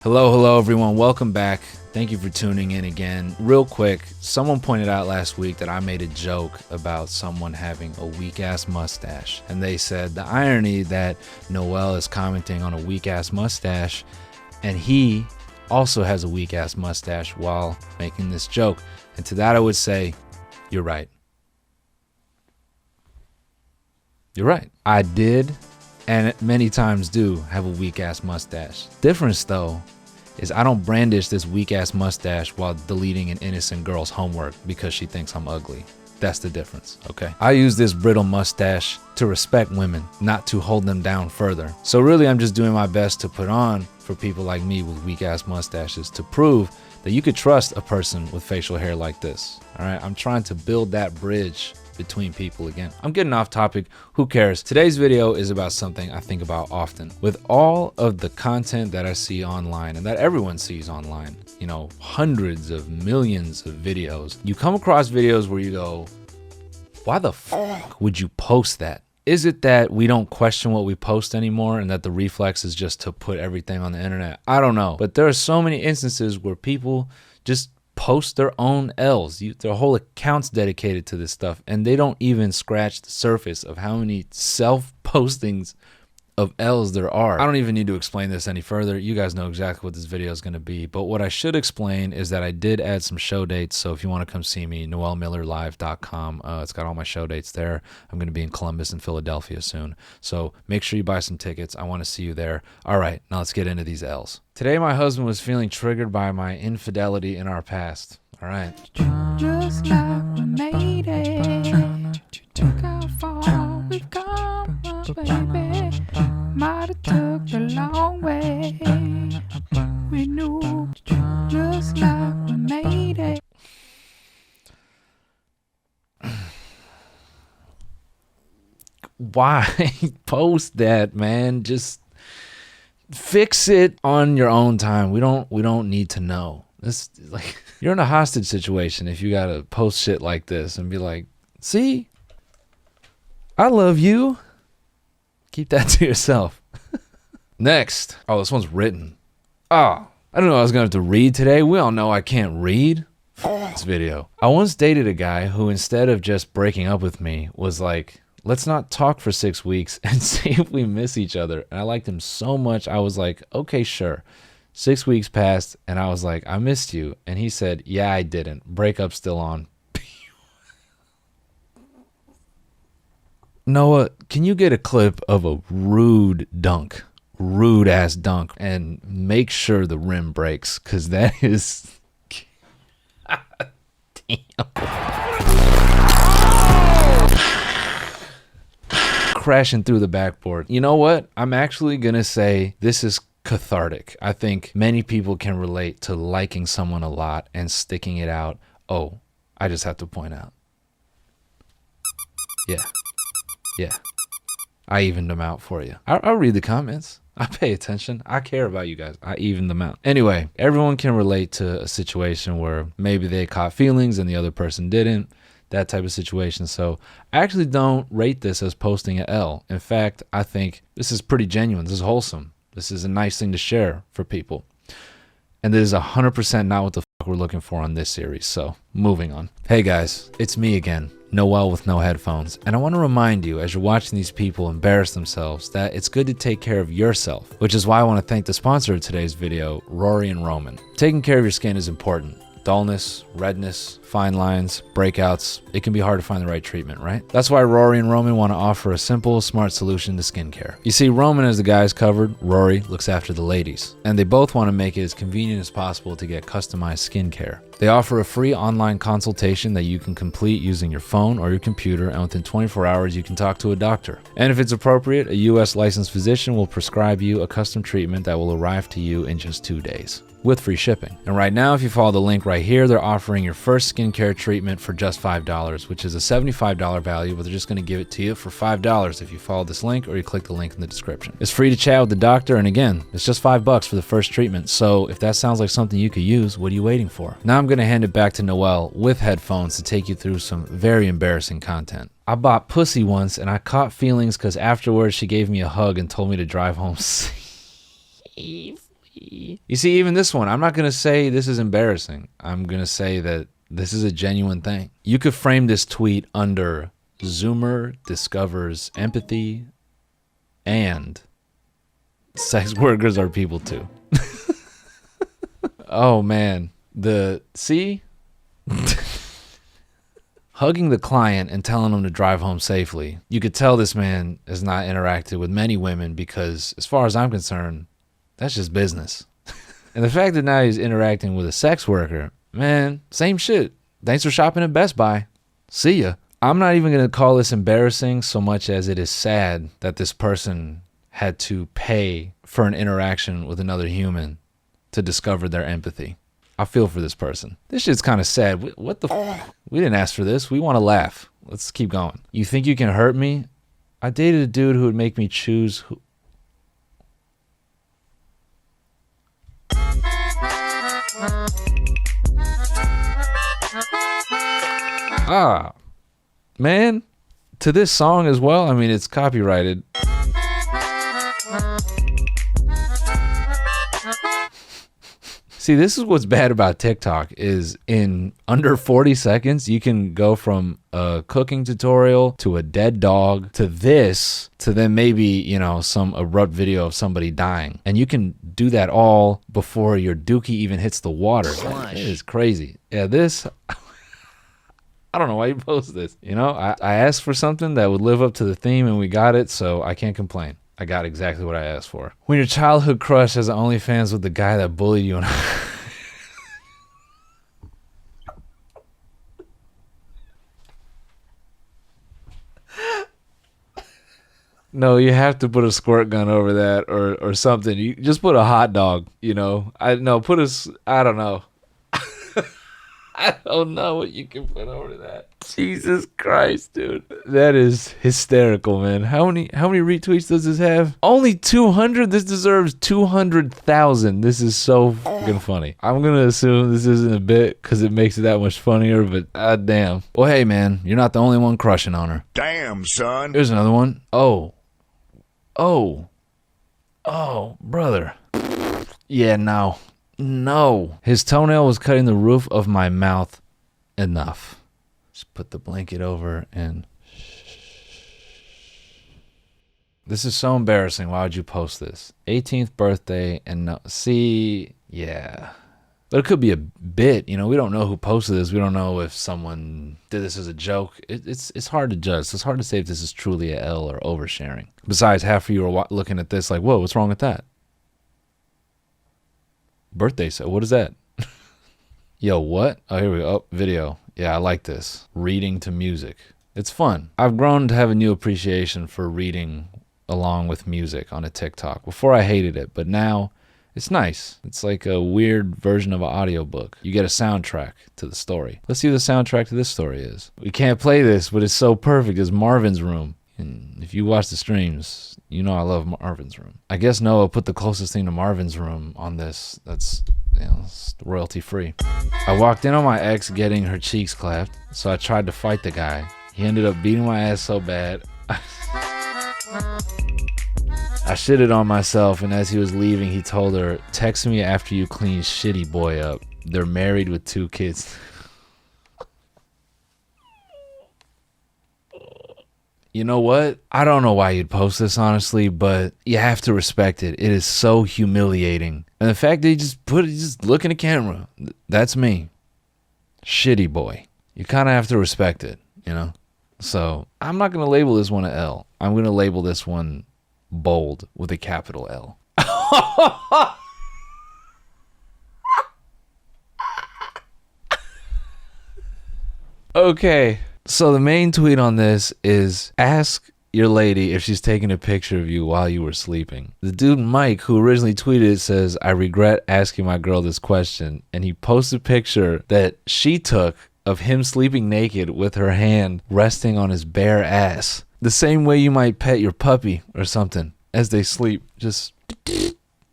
Hello everyone, welcome back. Thank you for tuning in again. Real quick, someone pointed out last week that I made a joke about someone having a weak ass mustache, and they said the irony that Noel is commenting on a weak ass mustache and he also has a weak ass mustache while making this joke. And to that I would say, you're right. You're right. I did, and many times do, have a weak ass mustache. Difference though is I don't brandish this weak ass mustache while deleting an innocent girl's homework because she thinks I'm ugly. That's the difference, okay? I use this brittle mustache to respect women, not to hold them down further. So really I'm just doing my best to put on for people like me with weak ass mustaches to prove that you could trust a person with facial hair like this. All right, I'm trying to build that bridge between people again. I'm getting off topic, who cares? Today's video is about something I think about often. With all of the content that I see online and that everyone sees online, you know, hundreds of millions of videos, you come across videos where you go, why the fuck would you post that? Is it that we don't question what we post anymore and that the reflex is just to put everything on the internet? I don't know, but there are so many instances where people just post their own L's. Their whole account's dedicated to this stuff, and they don't even scratch the surface of how many self-postings of L's there are. I don't even need to explain this any further. You guys know exactly what this video is going to be, but what I should explain is that I did add some show dates, so if you want to come see me, noelmillerlive.com. It's got all my show dates there. I'm going to be in Columbus and Philadelphia soon, so make sure you buy some tickets. I want to see you there. All right, now let's get into these L's. Today, my husband was feeling triggered by my infidelity in our past. All right. Just like we made it. Took how far we've come, baby. Might have took the long way. We knew just like we made it. Why post that, man? Just fix it on your own time. We don't need to know. This, like, you're in a hostage situation if you gotta post shit like this and be like, see, I love you. Keep that to yourself. Next. Oh, this one's written. Oh, I don't know I was gonna have to read today. We all know I can't read. This video. I once dated a guy who, instead of just breaking up with me, was like, let's not talk for 6 weeks and see if we miss each other. And I liked him so much, I was like, okay, sure. 6 weeks passed, and I was like, I missed you. And he said, yeah, I didn't. Breakup still on. Noah, can you get a clip of a rude dunk? Rude ass dunk. And make sure the rim breaks, because that is... Damn. Crashing through the backboard. You know what? I'm actually gonna say this is cathartic. I think many people can relate to liking someone a lot and sticking it out. Oh, I just have to point out. Yeah. I evened them out for you. I'll read the comments. I pay attention. I care about you guys. I evened them out. Anyway, everyone can relate to a situation where maybe they caught feelings and the other person didn't. That type of situation. So I actually don't rate this as posting an L. In fact, I think this is pretty genuine. This is wholesome. This is a nice thing to share for people. And this is 100% not what the fuck we're looking for on this series. So moving on. Hey guys, it's me again, Noel with no headphones. And I want to remind you, as you're watching these people embarrass themselves, that it's good to take care of yourself, which is why I want to thank the sponsor of today's video, Rory and Roman. Taking care of your skin is important. Dullness, redness, fine lines, breakouts, it can be hard to find the right treatment, right? That's why Rory and Roman want to offer a simple, smart solution to skincare. You see, Roman has the guys covered, Rory looks after the ladies, and they both want to make it as convenient as possible to get customized skincare. They offer a free online consultation that you can complete using your phone or your computer, and within 24 hours you can talk to a doctor. And if it's appropriate, a US licensed physician will prescribe you a custom treatment that will arrive to you in just 2 days, with free shipping. And right now, if you follow the link right here, they're offering your first skincare treatment for just $5, which is a $75 value, but they're just gonna give it to you for $5 if you follow this link or you click the link in the description. It's free to chat with the doctor, and again, it's just $5 for the first treatment. So if that sounds like something you could use, what are you waiting for? Now I'm gonna hand it back to Noel with headphones to take you through some very embarrassing content. I bought pussy once and I caught feelings because afterwards she gave me a hug and told me to drive home safely. You see, even this one, I'm not going to say this is embarrassing. I'm going to say that this is a genuine thing. You could frame this tweet under Zoomer discovers empathy and sex workers are people too. Oh man, hugging the client and telling him to drive home safely. You could tell this man has not interacted with many women because, as far as I'm concerned, that's just business. And the fact that now he's interacting with a sex worker, man, same shit. Thanks for shopping at Best Buy. See ya. I'm not even going to call this embarrassing so much as it is sad that this person had to pay for an interaction with another human to discover their empathy. I feel for this person. This shit's kind of sad. What the We didn't ask for this. We want to laugh. Let's keep going. You think you can hurt me? I dated a dude who would make me choose who... Ah, man, to this song as well. I mean, it's copyrighted. See, this is what's bad about TikTok is in under 40 seconds, you can go from a cooking tutorial to a dead dog to this to then maybe, you know, some abrupt video of somebody dying. And you can do that all before your dookie even hits the water. It is crazy. Yeah, this... I don't know why you post this. You know, I asked for something that would live up to the theme and we got it, so I can't complain. I got exactly what I asked for. When your childhood crush has OnlyFans with the guy that bullied you and No, you have to put a squirt gun over that or something. You just put a hot dog, you know. I don't know. I don't know what you can put over that. Jesus Christ, dude. That is hysterical, man. How many retweets does this have? Only 200? This deserves 200,000. This is so fucking funny. I'm going to assume this isn't a bit because it makes it that much funnier, but damn. Well, hey, man, you're not the only one crushing on her. Damn, son. Here's another one. Oh, brother. Yeah, no. His toenail was cutting the roof of my mouth. Enough. Just put the blanket over and... This is so embarrassing. Why would you post this? 18th birthday and no... See, yeah. But it could be a bit, you know. We don't know who posted this. We don't know if someone did this as a joke. It's hard to judge. So it's hard to say if this is truly a L or oversharing. Besides, half of you are looking at this like, whoa, what's wrong with that? Birthday set. What is that? Yo, what? Oh, here we go. Oh, video. Yeah, I like this. Reading to music. It's fun. I've grown to have a new appreciation for reading along with music on a TikTok. Before I hated it, but now it's nice. It's like a weird version of an audiobook. You get a soundtrack to the story. Let's see what the soundtrack to this story is. We can't play this, but it's so perfect. It's Marvin's Room. And if you watch the streams, you know I love Marvin's Room. I guess Noah put the closest thing to Marvin's Room on this. That's, you know, it's royalty free. I walked in on my ex getting her cheeks clapped, so I tried to fight the guy. He ended up beating my ass so bad. I shitted on myself, and as he was leaving, he told her, "Text me after you clean shitty boy up. They're married with 2 kids." You know what? I don't know why you'd post this, honestly, but you have to respect it. It is so humiliating. And the fact that you just look in the camera. That's me. Shitty boy. You kind of have to respect it, you know? So I'm not going to label this one an L. I'm going to label this one bold with a capital L. Okay. So the main tweet on this is, ask your lady if she's taking a picture of you while you were sleeping. The dude Mike, who originally tweeted it, says, "I regret asking my girl this question." And he posted a picture that she took of him sleeping naked with her hand resting on his bare ass. The same way you might pet your puppy or something as they sleep. Just...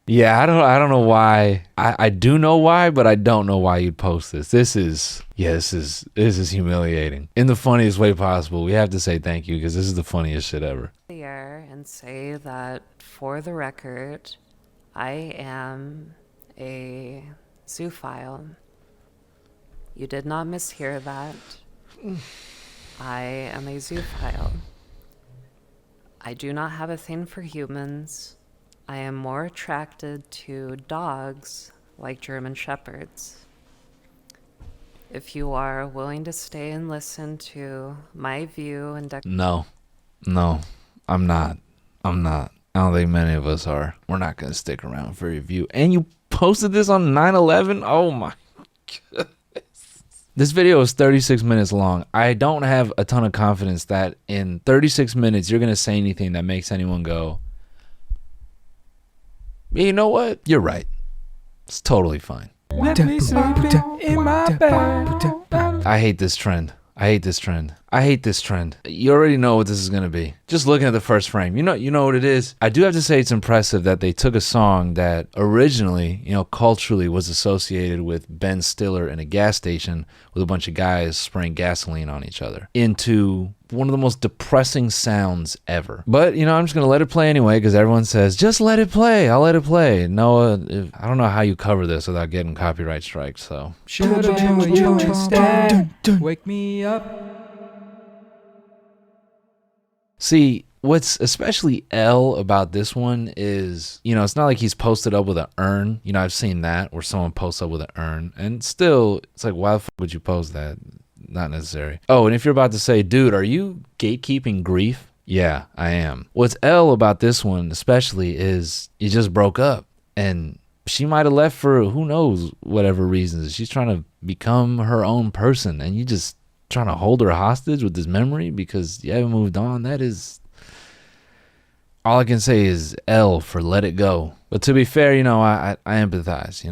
Yeah, I don't know why. I do know why, but I don't know why you'd post this. This is humiliating in the funniest way possible. We have to say thank you because this is the funniest shit ever. And say that, for the record, I am a zoophile. You did not mishear that. I am a zoophile. I do not have a thing for humans. I am more attracted to dogs like German Shepherds. If you are willing to stay and listen to my view and No, I'm not. I don't think many of us are. We're not going to stick around for your view. And you posted this on 9/11? Oh my goodness. This video is 36 minutes long. I don't have a ton of confidence that in 36 minutes you're going to say anything that makes anyone go, you know what? You're right. It's totally fine. Let me sleep in my bed. I hate this trend. You already know what this is gonna be. Just looking at the first frame, you know what it is. I do have to say it's impressive that they took a song that originally, culturally was associated with Ben Stiller in a gas station with a bunch of guys spraying gasoline on each other into one of the most depressing sounds ever. But I'm just gonna let it play anyway because everyone says just let it play. I'll let it play. Noah, I don't know how you cover this without getting copyright strikes. So Should've been with you instead. Wake me up. see, what's especially L about this one is, it's not like he's posted up with an urn. I've seen that where someone posts up with an urn, and still, it's like, why the fuck would you post that? Not necessary. Oh, and if you're about to say, dude, are you gatekeeping grief? Yeah, I am. What's L about this one especially is you just broke up, and she might have left for who knows whatever reasons. She's trying to become her own person, and you just trying to hold her hostage with this memory because you haven't moved on. That is all I can say is L for let it go. But to be fair, I empathize.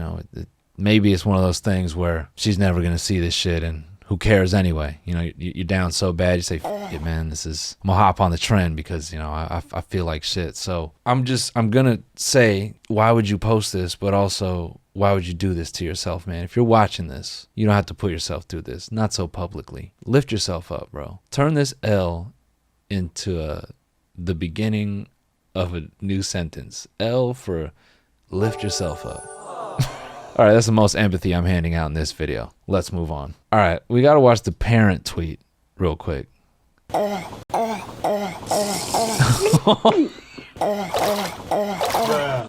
Maybe it's one of those things where she's never gonna see this shit, and who cares anyway? You're down so bad, you say, "F it, man. I'm gonna hop on the trend because I feel like shit." So I'm gonna say, why would you post this? But also, why would you do this to yourself, man? If you're watching this, you don't have to put yourself through this. Not so publicly. Lift yourself up, bro. Turn this L into the beginning of a new sentence. L for lift yourself up. All right, that's the most empathy I'm handing out in this video. Let's move on. All right, we got to watch the parent tweet real quick.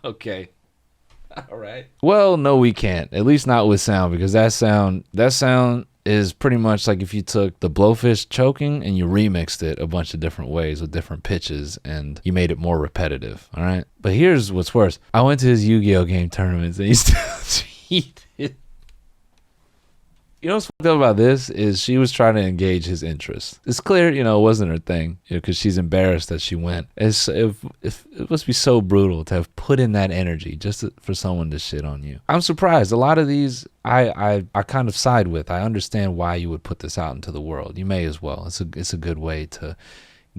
Okay. All right. Well, no, we can't. At least not with sound, because that sound is pretty much like if you took the blowfish choking and you remixed it a bunch of different ways with different pitches and you made it more repetitive. All right. But here's what's worse. I went to his Yu-Gi-Oh game tournaments and he still cheated. You know what's fucked up about this is she was trying to engage his interest. It's clear, it wasn't her thing, because she's embarrassed that she went. It must be so brutal to have put in that energy just for someone to shit on you. I'm surprised. A lot of these, I kind of side with. I understand why you would put this out into the world. You may as well. It's a good way to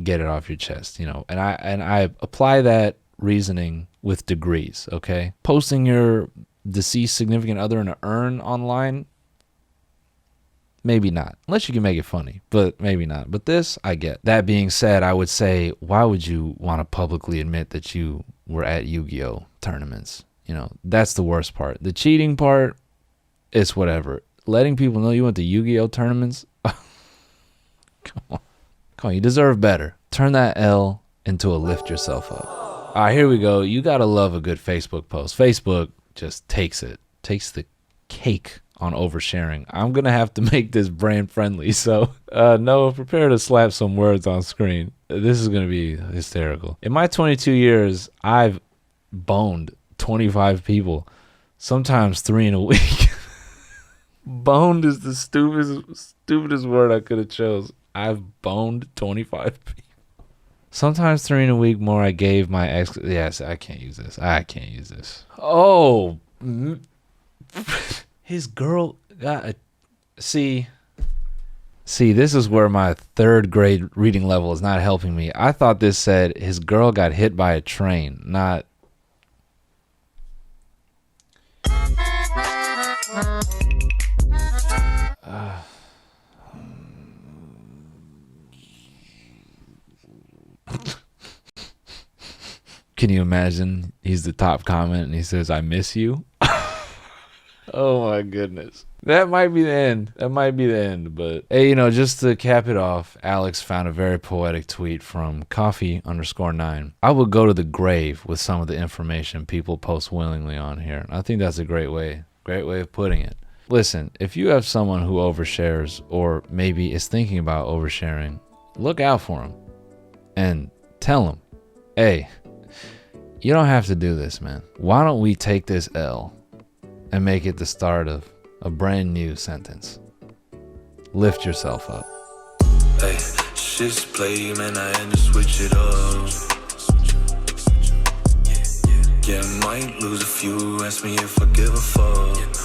get it off your chest, And I apply that reasoning with degrees. Okay, posting your deceased significant other in an urn online. Maybe not, unless you can make it funny, but maybe not. But this, I get. That being said, I would say, why would you want to publicly admit that you were at Yu-Gi-Oh tournaments? That's the worst part. The cheating part, it's whatever. Letting people know you went to Yu-Gi-Oh tournaments, come on, you deserve better. Turn that L into a lift yourself up. All right, here we go. You gotta love a good Facebook post. Facebook just takes the cake on oversharing. I'm gonna have to make this brand friendly, so Noah, prepare to slap some words on screen. This is gonna be hysterical. In my 22 years, I've boned 25 people, sometimes 3 in a week. Boned is the stupidest word I could have chose. I've boned 25 people. Sometimes 3 in a week more. I gave my ex. Yes, I can't use this. Oh. His girl got a... See, this is where my 3rd grade reading level is not helping me. I thought this said his girl got hit by a train, not... Can you imagine? He's the top comment and he says, "I miss you." Oh my goodness. That might be the end. That might be the end. But hey, just to cap it off, Alex found a very poetic tweet from coffee_9. I will go to the grave with some of the information people post willingly on here. I think that's a great way of putting it. Listen, if you have someone who overshares or maybe is thinking about oversharing, look out for them and tell them, hey, you don't have to do this, man. Why don't we take this L and make it the start of a brand new sentence? Lift yourself up. Hey, shit's play, man, I had to switch it up. Yeah, might lose a few, ask me if I give a fuck.